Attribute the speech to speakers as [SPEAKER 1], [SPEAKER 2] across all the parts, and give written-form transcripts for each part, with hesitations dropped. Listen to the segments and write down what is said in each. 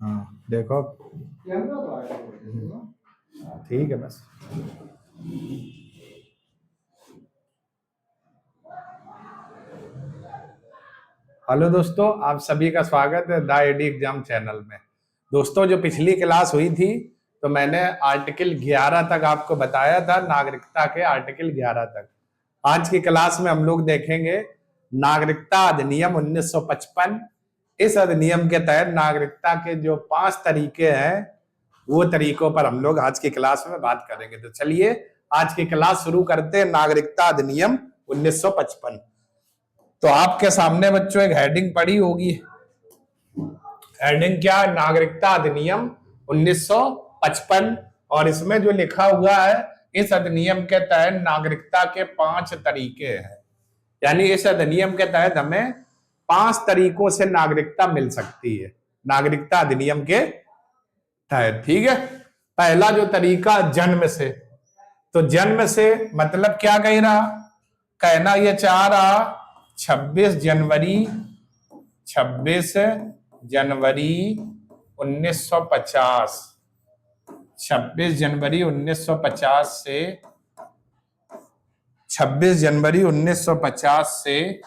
[SPEAKER 1] हाँ देखो, ठीक है बस। हेलो दोस्तों, आप सभी का स्वागत है द एडी एग्जाम चैनल में। दोस्तों, जो पिछली क्लास हुई थी तो मैंने आर्टिकल 11 तक आपको बताया था, नागरिकता के आर्टिकल 11 तक। आज की क्लास में हम लोग देखेंगे नागरिकता अधिनियम 1955। इस अधिनियम के तहत नागरिकता के जो 5 तरीके हैं, वो तरीकों पर हम लोग आज की क्लास में बात करेंगे। तो चलिए आज की क्लास शुरू करते हैं। नागरिकता अधिनियम 1955। तो आपके सामने बच्चों एक हेडिंग पड़ी होगी। हेडिंग क्या है? नागरिकता अधिनियम 1955। और इसमें जो लिखा हुआ है, इस अधिनियम के तहत नागरिकता के 5 तरीके हैं। यानी इस अधिनियम के तहत हमें 5 तरीकों से नागरिकता मिल सकती है, नागरिकता अधिनियम के तहत। ठीक है। पहला जो तरीका, जन्म से। तो जन्म से मतलब क्या कह रहा, कहना यह चाह रहा 26 जनवरी 1950, 26 जनवरी 1950 से 26 जनवरी 1950 से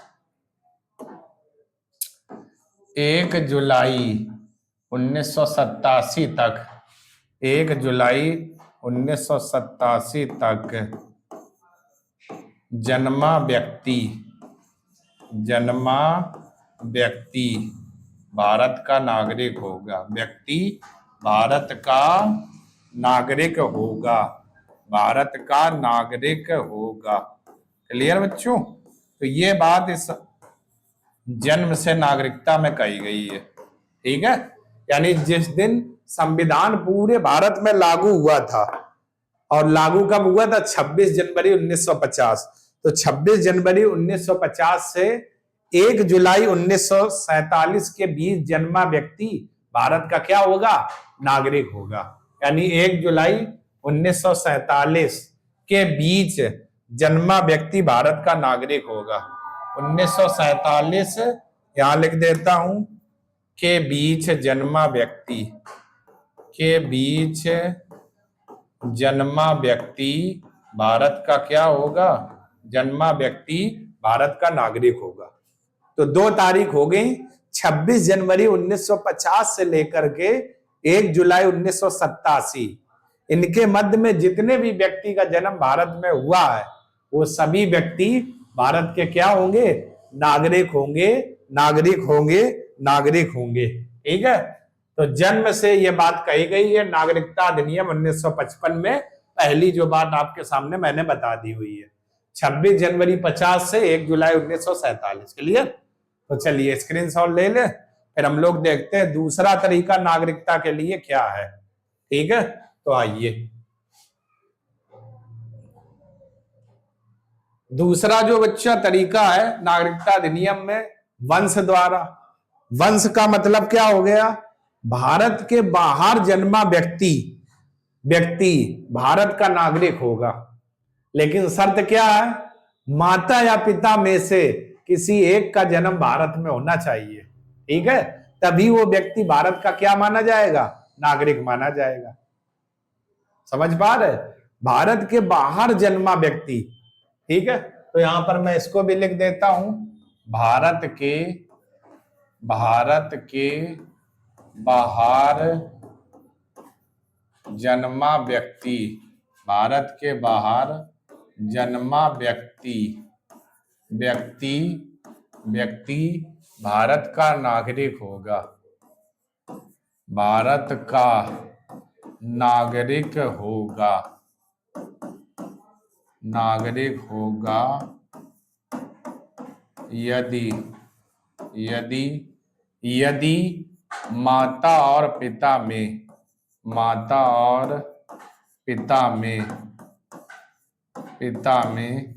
[SPEAKER 1] 1 जुलाई 1987 तक, 1 जुलाई 1987 तक जन्मा व्यक्ति भारत का नागरिक होगा। व्यक्ति भारत का नागरिक होगा, भारत का नागरिक होगा। क्लियर बच्चों? तो ये बात इस जन्म से नागरिकता में कही गई है। ठीक है। यानी जिस दिन संविधान पूरे भारत में लागू हुआ था, और लागू कब हुआ था? 26 जनवरी 1950। तो 26 जनवरी 1950 से 1 जुलाई 1947 के बीच जन्मा व्यक्ति भारत का क्या होगा? नागरिक होगा। यानी 1 जुलाई 1947 के बीच जन्मा व्यक्ति भारत का नागरिक होगा। 1947 यहां लिख देता हूं, के बीच जन्मा व्यक्ति, के बीच जन्मा व्यक्ति भारत का क्या होगा? जन्मा व्यक्ति भारत का नागरिक होगा। तो 2 तारीख हो गई, 26 जनवरी 1950 से लेकर के 1 जुलाई 1987। इनके मध्य में जितने भी व्यक्ति का जन्म भारत में हुआ है, वो सभी व्यक्ति भारत के क्या होंगे? नागरिक होंगे, नागरिक होंगे, नागरिक होंगे। ठीक है। तो जन्म से यह बात कही गई है नागरिकता अधिनियम 1955 में। पहली जो बात आपके सामने मैंने बता दी हुई है, 26 जनवरी 50 से 1 जुलाई 1947। क्लियर? तो चलिए स्क्रीनशॉट ले ले, फिर हम लोग देखते हैं दूसरा तरीका नागरिकता के लिए क्या है। ठीक है। तो आइए, दूसरा जो बच्चा तरीका है नागरिकता अधिनियम में, वंश द्वारा। वंश का मतलब क्या हो गया? भारत के बाहर जन्मा व्यक्ति भारत का नागरिक होगा, लेकिन शर्त क्या है? माता या पिता में से किसी एक का जन्म भारत में होना चाहिए। ठीक है। तभी वो व्यक्ति भारत का क्या माना जाएगा? नागरिक माना जाएगा। समझ पा रहे? भारत के बाहर जन्मा व्यक्ति। ठीक है। तो यहां पर मैं इसको भी लिख देता हूं, भारत के बाहर जन्मा व्यक्ति, भारत के बाहर जन्मा व्यक्ति भारत का नागरिक होगा, भारत का नागरिक होगा, यदि माता और पिता में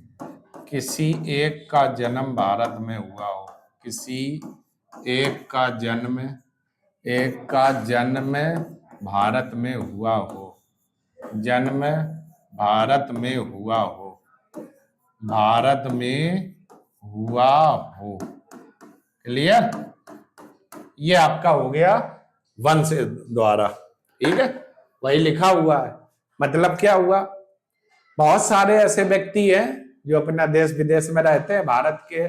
[SPEAKER 1] किसी एक का जन्म भारत में हुआ हो, किसी एक का जन्म भारत में हुआ हो, जन्म भारत में हुआ हो, भारत में हुआ हो। क्लियर? ये आपका हो गया वंश द्वारा। ठीक है, वही लिखा हुआ है। मतलब क्या हुआ, बहुत सारे ऐसे व्यक्ति हैं जो अपना देश विदेश में रहते हैं, भारत के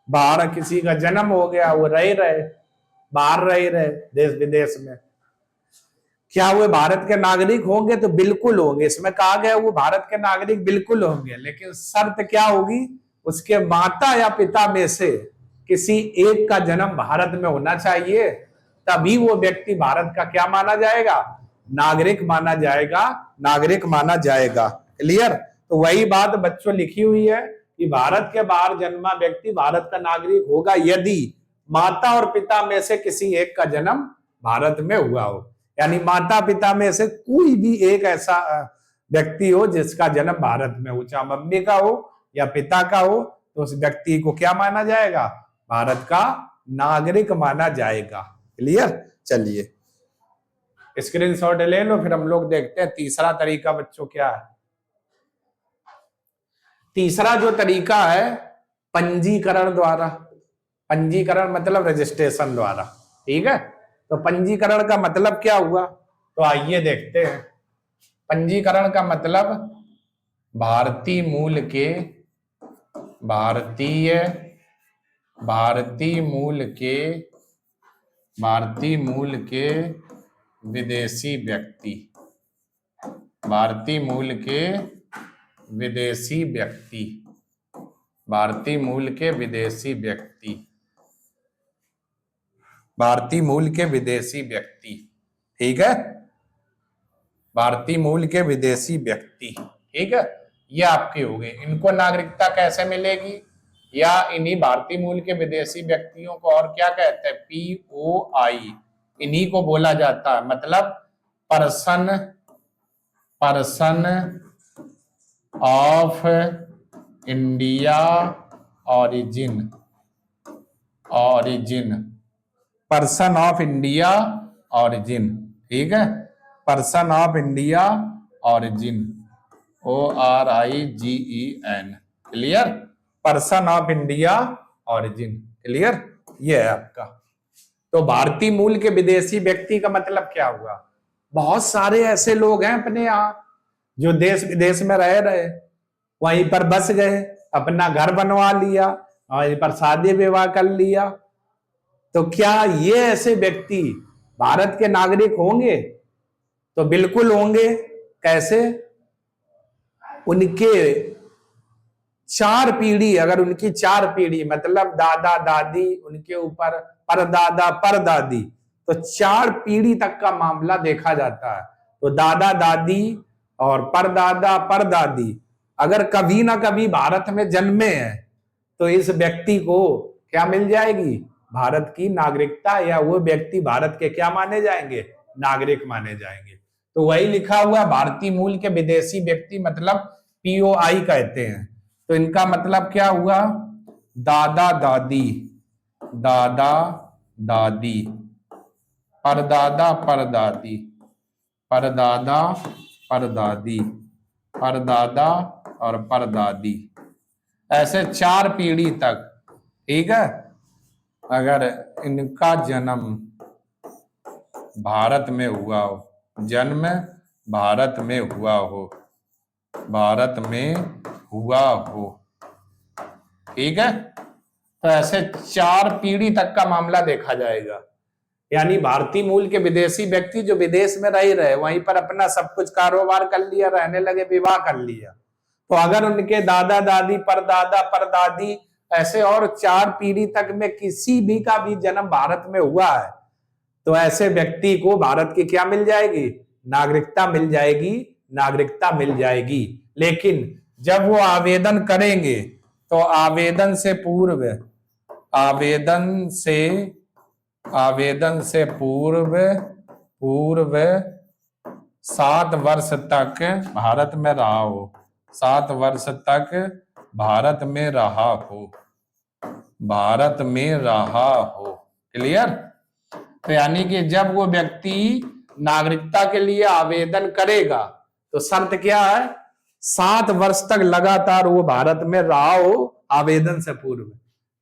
[SPEAKER 1] बाहर किसी का जन्म हो गया, वो रहे बाहर रहे देश विदेश में, क्या वो भारत के नागरिक होंगे? तो बिल्कुल होंगे। इसमें कहा गया वो भारत के नागरिक बिल्कुल होंगे, लेकिन शर्त क्या होगी, उसके माता या पिता में से किसी एक का जन्म भारत में होना चाहिए, तभी वो व्यक्ति भारत का क्या माना जाएगा, नागरिक माना जाएगा, नागरिक माना जाएगा। क्लियर? तो वही बात बच्चों लिखी हुई है कि भारत के बाहर जन्मा व्यक्ति भारत का नागरिक होगा यदि माता और पिता में से किसी एक का जन्म भारत में हुआ हो। यानी माता पिता में से कोई भी एक ऐसा व्यक्ति हो जिसका जन्म भारत में हो, चाहे मम्मी का हो या पिता का हो, तो उस व्यक्ति को क्या माना जाएगा, भारत का नागरिक माना जाएगा। क्लियर? चलिए स्क्रीनशॉट ले लो, फिर हम लोग देखते हैं तीसरा तरीका बच्चों क्या है। तीसरा जो तरीका है पंजीकरण द्वारा। पंजीकरण मतलब रजिस्ट्रेशन द्वारा। ठीक है, तो पंजीकरण का मतलब क्या हुआ, तो आइए देखते हैं। पंजीकरण का मतलब भारतीय मूल के विदेशी व्यक्ति, भारतीय मूल के विदेशी व्यक्ति, भारतीय मूल के विदेशी व्यक्ति, भारतीय मूल के विदेशी व्यक्ति। ठीक है, भारतीय मूल के विदेशी व्यक्ति। ठीक है, ये आपके हो गए। इनको नागरिकता कैसे मिलेगी, या इन्हीं भारतीय मूल के विदेशी व्यक्तियों को और क्या कहते हैं, POI, इन्हीं को बोला जाता है। मतलब person of India origin, person of India origin. ठीक है, person of India origin, ORIGEN। Clear? Person of India origin. Clear? ये है आपका। तो भारतीय मूल के विदेशी व्यक्ति का मतलब क्या हुआ, बहुत सारे ऐसे लोग हैं अपने यहाँ जो देश विदेश में रहे, वहीं पर बस गए, अपना घर बनवा लिया, वहीं पर शादी विवाह कर लिया। तो क्या ये ऐसे व्यक्ति भारत के नागरिक होंगे? तो बिल्कुल होंगे। कैसे? उनके 4 पीढ़ी, अगर उनकी 4 पीढ़ी मतलब दादा दादी, उनके ऊपर परदादा परदादी, तो 4 पीढ़ी तक का मामला देखा जाता है। तो दादा दादी और परदादा परदादी अगर कभी ना कभी भारत में जन्मे हैं, तो इस व्यक्ति को क्या मिल जाएगी, भारत की नागरिकता, या वो व्यक्ति भारत के क्या माने जाएंगे, नागरिक माने जाएंगे। तो वही लिखा हुआ भारतीय मूल के विदेशी व्यक्ति मतलब POI कहते हैं। तो इनका मतलब क्या हुआ, दादा दादी, दादा दादी, परदादा परदादी, परदादा परदादी, परदादा और परदादी, ऐसे 4 पीढ़ी तक। ठीक है, अगर इनका जन्म भारत में हुआ हो, जन्म भारत में हुआ हो, भारत में हुआ हो, ठीक है, तो ऐसे 4 पीढ़ी तक का मामला देखा जाएगा। यानी भारतीय मूल के विदेशी व्यक्ति जो विदेश में रहे, वहीं पर अपना सब कुछ कारोबार कर लिया, रहने लगे, विवाह कर लिया, तो अगर उनके दादा दादी परदादा परदादी ऐसे और 4 पीढ़ी तक में किसी भी का भी जन्म भारत में हुआ है, तो ऐसे व्यक्ति को भारत की क्या मिल जाएगी, नागरिकता मिल जाएगी, नागरिकता मिल जाएगी। लेकिन जब वो आवेदन करेंगे तो आवेदन से पूर्व 7 वर्ष तक भारत में रहा हो, 7 वर्ष तक भारत में रहा हो, भारत में रहा हो। क्लियर? तो यानी कि जब वो व्यक्ति नागरिकता के लिए आवेदन करेगा तो शर्त क्या है, 7 वर्ष तक लगातार वो भारत में रहा हो आवेदन से पूर्व,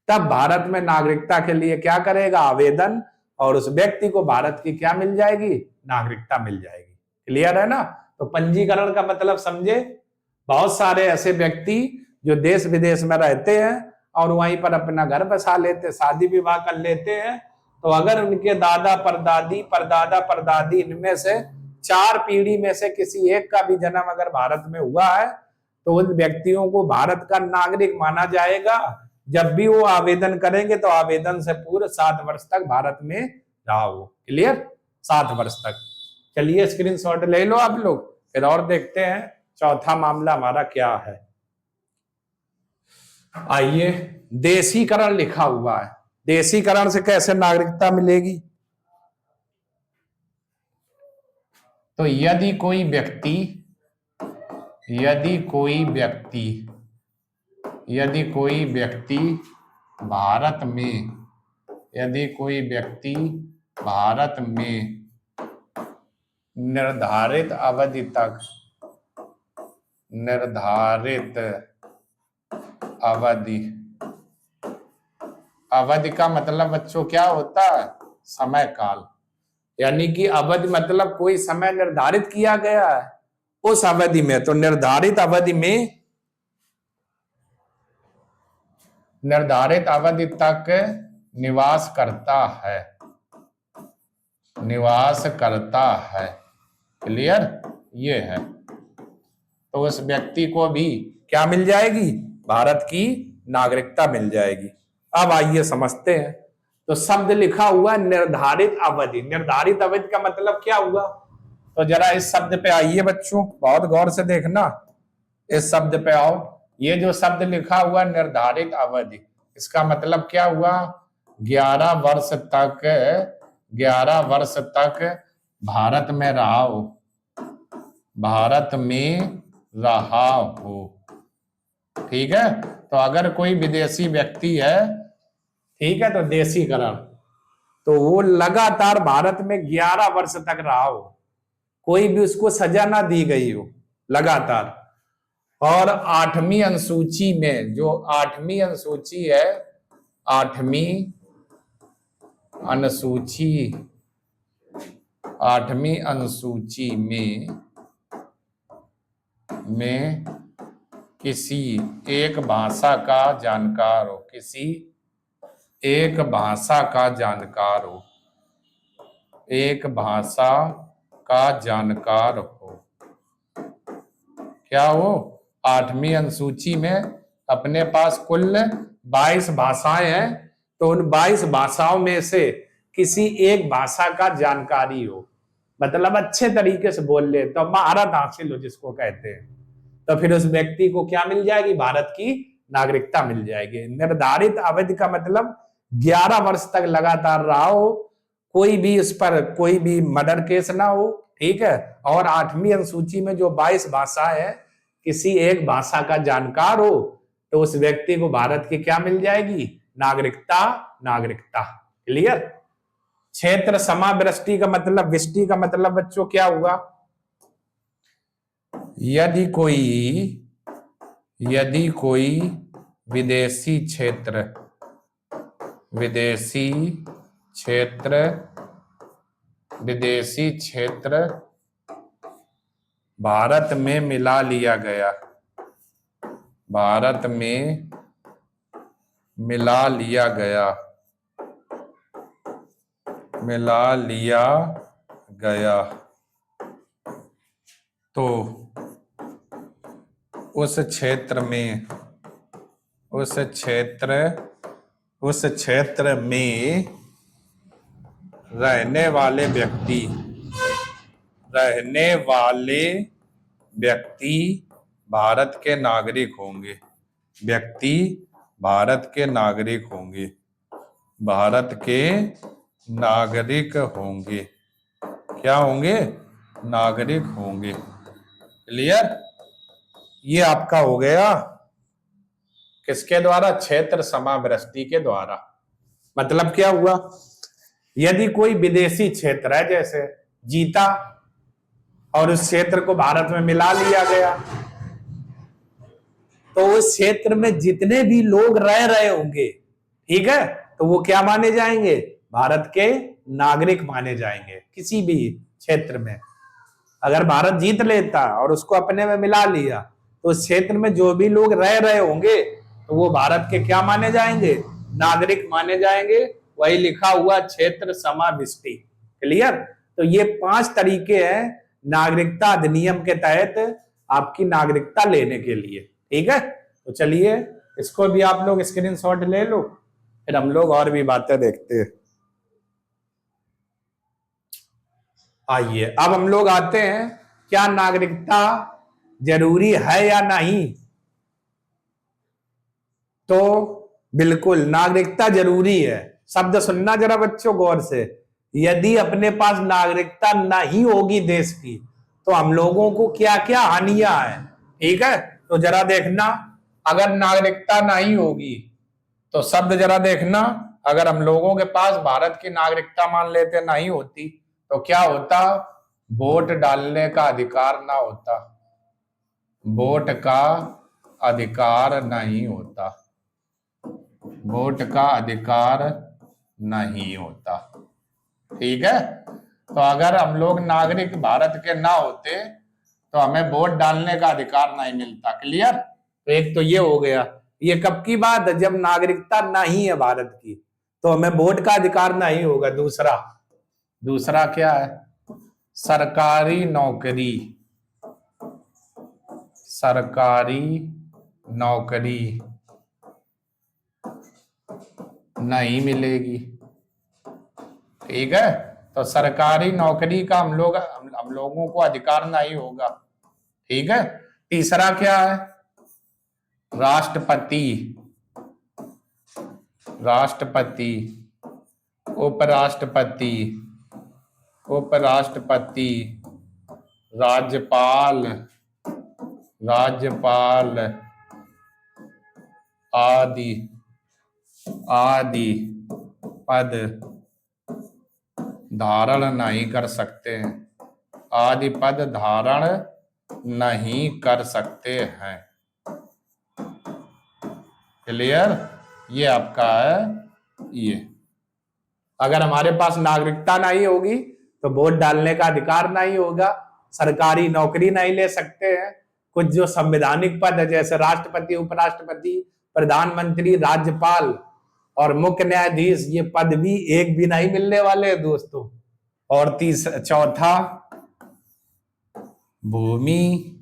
[SPEAKER 1] तब भारत में नागरिकता के लिए क्या करेगा, आवेदन, और उस व्यक्ति को भारत की क्या मिल जाएगी, नागरिकता मिल जाएगी। क्लियर है ना। तो पंजीकरण का मतलब समझे, बहुत सारे ऐसे व्यक्ति जो देश विदेश में रहते हैं और वहीं पर अपना घर बसा लेते, शादी विवाह कर लेते हैं, तो अगर उनके दादा परदादी परदादा परदादी इनमें से 4 पीढ़ी में से किसी एक का भी जन्म अगर भारत में हुआ है तो उन व्यक्तियों को भारत का नागरिक माना जाएगा। जब भी वो आवेदन करेंगे तो आवेदन से पूर्व 7 वर्ष तक भारत में रहा हो। क्लियर, 7 वर्ष तक। चलिए स्क्रीनशॉट ले लो आप लोग, फिर और देखते हैं चौथा मामला हमारा क्या है। आइए, देशीकरण लिखा हुआ है। देशीकरण से कैसे नागरिकता मिलेगी? तो यदि कोई व्यक्ति भारत में निर्धारित अवधि का मतलब बच्चों क्या होता है, समय काल। यानी कि अवधि मतलब कोई समय निर्धारित किया गया है उस अवधि में, तो निर्धारित अवधि तक निवास करता है। क्लियर, ये है। तो उस व्यक्ति को भी क्या मिल जाएगी, भारत की नागरिकता मिल जाएगी। अब आइए समझते हैं। तो शब्द लिखा हुआ निर्धारित अवधि। निर्धारित अवधि का मतलब क्या हुआ, तो जरा इस शब्द पे आइए बच्चों, बहुत गौर से देखना। इस शब्द पे आओ। ये जो शब्द लिखा हुआ निर्धारित अवधि, इसका मतलब क्या हुआ, 11 वर्ष तक भारत में रहा हो। ठीक है। तो अगर कोई विदेशी व्यक्ति है, ठीक है, तो देशीकरण, तो वो लगातार भारत में 11 वर्ष तक रहा हो, कोई भी उसको सजा ना दी गई हो, लगातार। और 8वीं अनुसूची में, जो 8वीं अनुसूची है, 8वीं अनुसूची में किसी एक भाषा का जानकार हो, एक भाषा का जानकार हो। क्या हो, 8वीं अनुसूची में अपने पास कुल 22 भाषाएं हैं, तो उन 22 भाषाओं में से किसी एक भाषा का जानकारी हो, मतलब अच्छे तरीके से बोल ले, तो महारत हासिल हो जिसको कहते हैं, तो फिर उस व्यक्ति को क्या मिल जाएगी, भारत की नागरिकता मिल जाएगी। निर्धारित अवधि का मतलब 11 वर्ष तक लगातार रहा हो, कोई भी इस पर कोई भी मर्डर केस ना हो, ठीक है, और 8वीं अनुसूची में जो 22 भाषा है, किसी एक भाषा का जानकार हो, तो उस व्यक्ति को भारत की क्या मिल जाएगी, नागरिकता। क्लियर। क्षेत्र समावृष्टि का मतलब, वृष्टि का मतलब बच्चों क्या हुआ, यदि कोई विदेशी क्षेत्र भारत में मिला लिया गया, तो उस क्षेत्र में रहने वाले व्यक्ति भारत के नागरिक होंगे। क्या होंगे, नागरिक होंगे। क्लियर। ये आपका हो गया किसके द्वारा, क्षेत्र समावृष्टि के द्वारा। मतलब क्या हुआ, यदि कोई विदेशी क्षेत्र है जैसे जीता और उस क्षेत्र को भारत में मिला लिया गया, तो उस क्षेत्र में जितने भी लोग रह रहे होंगे, ठीक है, तो वो क्या माने जाएंगे, भारत के नागरिक माने जाएंगे किसी भी क्षेत्र में। अगर भारत जीत लेता और उसको अपने में मिला लिया तो उस क्षेत्र में जो भी लोग रह रहे होंगे तो वो भारत के क्या माने जाएंगे, नागरिक माने जाएंगे। वही लिखा हुआ क्षेत्र समाविष्टि। क्लियर। तो ये 5 तरीके हैं नागरिकता अधिनियम के तहत आपकी नागरिकता लेने के लिए। ठीक है, तो चलिए इसको भी आप लोग स्क्रीनशॉट ले लो, फिर हम लोग और भी बातें देखते हैं। आइए अब हम लोग आते हैं, क्या नागरिकता जरूरी है या नहीं। तो बिल्कुल नागरिकता जरूरी है। शब्द सुनना जरा बच्चों गौर से। यदि अपने पास नागरिकता नहीं होगी देश की तो हम लोगों को क्या क्या हानियां हैं। ठीक है, तो जरा देखना, अगर नागरिकता नहीं होगी तो शब्द जरा देखना, अगर हम लोगों के पास भारत की नागरिकता मान लेते नहीं होती तो क्या होता, वोट डालने का अधिकार ना होता, वोट का अधिकार नहीं होता, वोट का अधिकार नहीं होता। ठीक है, तो अगर हम लोग नागरिक भारत के ना होते तो हमें वोट डालने का अधिकार नहीं मिलता। क्लियर। तो एक तो ये हो गया, ये कब की बात है, जब नागरिकता नहीं है भारत की तो हमें वोट का अधिकार नहीं होगा। दूसरा, दूसरा क्या है, सरकारी नौकरी, सरकारी नौकरी नहीं मिलेगी। ठीक है, तो सरकारी नौकरी का हम लोगों को अधिकार नहीं होगा। ठीक है, तीसरा क्या है, राष्ट्रपति, राष्ट्रपति, उपराष्ट्रपति, उपराष्ट्रपति, राज्यपाल, राज्यपाल आदि आदि पद धारण नहीं कर सकते हैं, आदि पद धारण नहीं कर सकते हैं। क्लियर, ये आपका है। ये अगर हमारे पास नागरिकता नहीं होगी तो वोट डालने का अधिकार नहीं होगा, सरकारी नौकरी नहीं ले सकते हैं, कुछ जो संवैधानिक पद है जैसे राष्ट्रपति, उपराष्ट्रपति, प्रधानमंत्री, राज्यपाल और मुख्य न्यायाधीश, ये पद भी एक भी नहीं मिलने वाले हैं दोस्तों। और चौथा, भूमि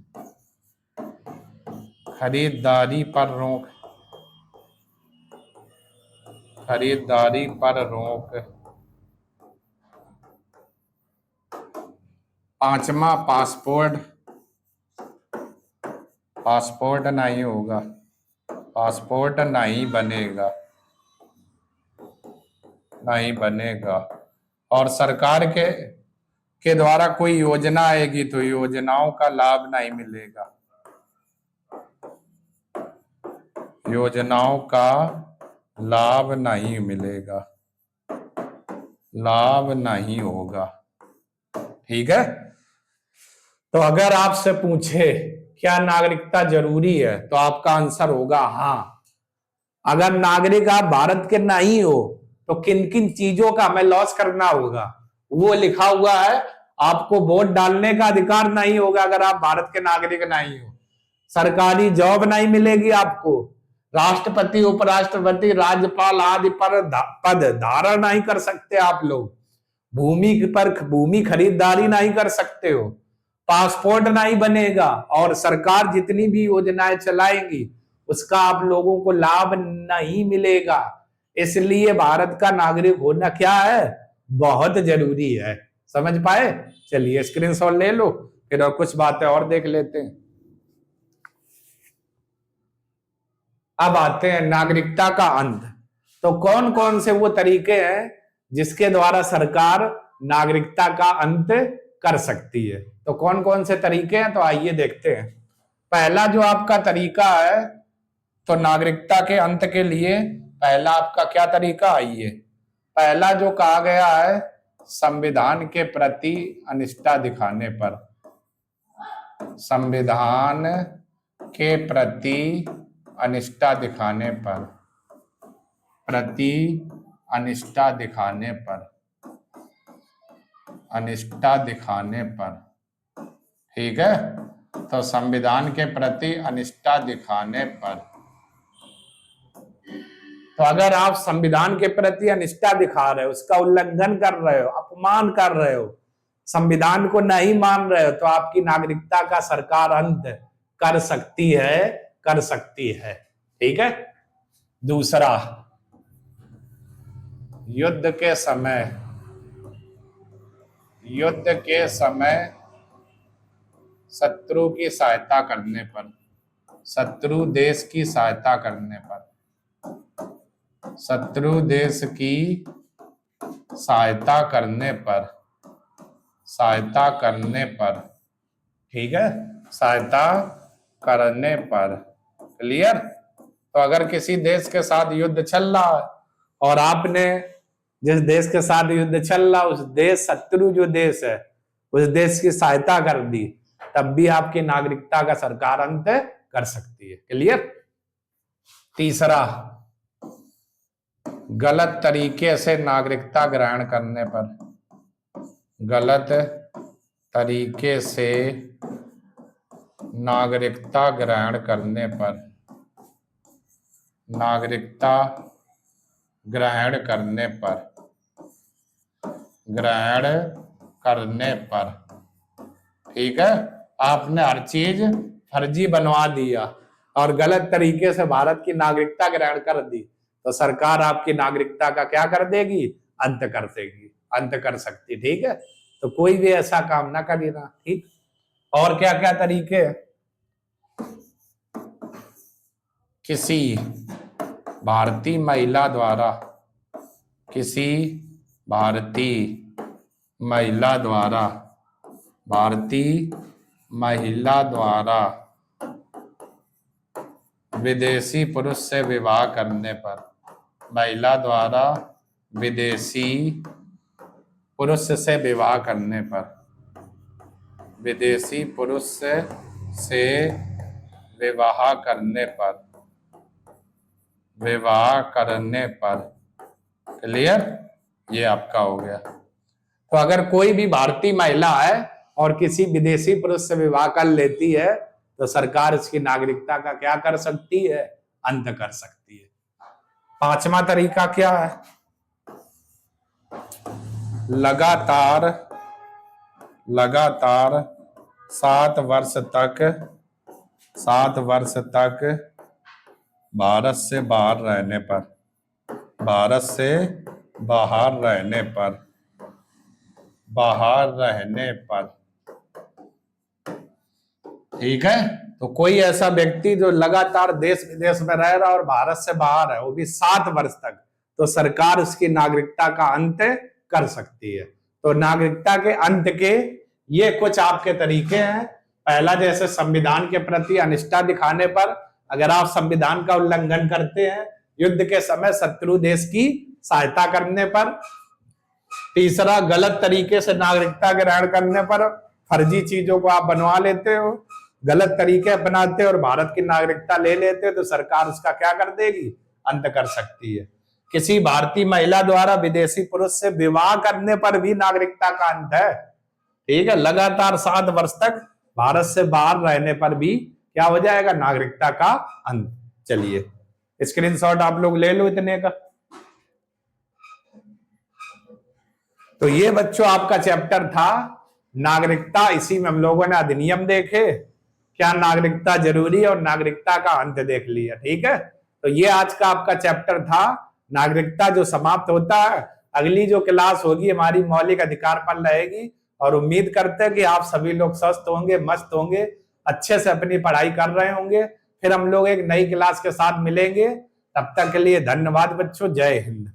[SPEAKER 1] खरीदारी पर रोक, खरीदारी पर रोक। पांचवा, पासपोर्ट, पासपोर्ट नहीं होगा, पासपोर्ट नहीं बनेगा, नहीं बनेगा। और सरकार के द्वारा कोई योजना आएगी तो योजनाओं का लाभ नहीं मिलेगा, योजनाओं का लाभ नहीं मिलेगा, लाभ नहीं होगा। ठीक है, तो अगर आपसे पूछे क्या नागरिकता जरूरी है तो आपका आंसर होगा हाँ। अगर नागरिक आप भारत के नहीं हो तो किन किन चीजों का हमें लॉस करना होगा, वो लिखा हुआ है। आपको वोट डालने का अधिकार नहीं होगा अगर आप भारत के नागरिक नहीं हो, सरकारी जॉब नहीं मिलेगी आपको, राष्ट्रपति, उपराष्ट्रपति, राज्यपाल आदि पर पद धारण नहीं कर सकते आप लोग, भूमि पर भूमि खरीदारी नहीं कर सकते हो, पासपोर्ट नहीं बनेगा, और सरकार जितनी भी योजनाएं चलाएंगी उसका आप लोगों को लाभ नहीं मिलेगा। इसलिए भारत का नागरिक होना क्या है, बहुत जरूरी है। समझ पाए? चलिए स्क्रीनशॉट ले लो, फिर और कुछ बातें और देख लेते हैं। अब आते हैं नागरिकता का अंत। तो कौन कौन से वो तरीके हैं जिसके द्वारा सरकार नागरिकता का अंत कर सकती है। तो कौन कौन से तरीके हैं, तो आइए देखते हैं। पहला जो आपका तरीका है, तो नागरिकता के अंत के लिए पहला आपका क्या तरीका, आइए पहला जो कहा गया है, संविधान के प्रति अनिष्ठा दिखाने पर, संविधान के प्रति अनिष्ठा दिखाने पर, प्रति अनिष्ठा दिखाने पर अनिष्टा दिखाने पर, ठीक है, तो संविधान के प्रति अनिष्टा दिखाने पर, तो अगर आप संविधान के प्रति अनिष्टा दिखा रहे हो, उसका उल्लंघन कर रहे हो, अपमान कर रहे हो, संविधान को नहीं मान रहे हो, तो आपकी नागरिकता का सरकार अंत कर सकती है, कर सकती है, ठीक है। दूसरा, युद्ध के समय शत्रु की सहायता करने पर, शत्रु देश की सहायता करने पर, शत्रु देश की सहायता करने पर, सहायता करने पर, ठीक है, सहायता करने पर, क्लियर। तो अगर किसी देश के साथ युद्ध चल रहा है और आपने जिस देश के साथ युद्ध चल रहा उस देश, शत्रु जो देश है उस देश की सहायता कर दी, तब भी आपकी नागरिकता का सरकार अंत कर सकती है, क्लियर। तीसरा, गलत तरीके से नागरिकता ग्रहण करने पर, गलत तरीके से नागरिकता ग्रहण करने पर, नागरिकता ग्रहण करने पर, ग्रहण करने पर, ठीक है, आपने हर चीज फर्जी बनवा दिया और गलत तरीके से भारत की नागरिकता ग्रहण कर दी, तो सरकार आपकी नागरिकता का क्या कर देगी, अंत कर देगी, अंत कर सकती, ठीक है। तो कोई भी ऐसा काम ना करिए, ठीक। और क्या क्या तरीके, किसी भारतीय महिला द्वारा, किसी भारतीय महिला द्वारा, भारतीय महिला द्वारा विदेशी पुरुष से विवाह करने पर, महिला द्वारा विदेशी पुरुष से विवाह करने पर, विदेशी पुरुष से विवाह करने पर, विवाह करने पर, क्लियर, ये आपका हो गया। तो अगर कोई भी भारतीय महिला है और किसी विदेशी पुरुष से विवाह कर लेती है तो सरकार इसकी नागरिकता का क्या कर सकती है, अंत कर सकती है। पांचवा तरीका क्या है, लगातार 7 वर्ष तक भारत से बाहर रहने पर, भारत से बाहर रहने पर, बाहर रहने पर, ठीक है। तो कोई ऐसा व्यक्ति जो लगातार देश विदेश में रह रहा और भारत से बाहर है, वो भी 7 वर्ष तक, तो सरकार उसकी नागरिकता का अंत कर सकती है। तो नागरिकता के अंत के ये कुछ आपके तरीके हैं। पहला, जैसे संविधान के प्रति अनिष्ठा दिखाने पर, अगर आप संविधान का उल्लंघन करते हैं, युद्ध के समय शत्रु देश की सहायता करने पर। तीसरा, गलत तरीके से नागरिकता ग्रहण करने पर, फर्जी चीजों को आप बनवा लेते हो, गलत तरीके अपनाते हो और भारत की नागरिकता ले लेते हो, तो सरकार उसका क्या कर देगी, अंत कर सकती है। किसी भारतीय महिला द्वारा विदेशी पुरुष से विवाह करने पर भी नागरिकता का अंत है, ठीक है। लगातार 7 वर्ष तक भारत से बाहर रहने पर भी क्या हो जाएगा, नागरिकता का अंत। चलिए स्क्रीनशॉट आप लोग ले लो इतने का। तो ये बच्चों आपका चैप्टर था नागरिकता। इसी में हम लोगों ने अधिनियम देखे, क्या नागरिकता जरूरी और नागरिकता का अंत देख लिया, ठीक है। तो ये आज का आपका चैप्टर था नागरिकता, जो समाप्त होता है। अगली जो क्लास होगी हमारी मौलिक अधिकार पर रहेगी, और उम्मीद करते हैं कि आप सभी लोग स्वस्थ होंगे, मस्त होंगे, अच्छे से अपनी पढ़ाई कर रहे होंगे। फिर हम लोग एक नई क्लास के साथ मिलेंगे। तब तक के लिए धन्यवाद बच्चों, जय हिंद।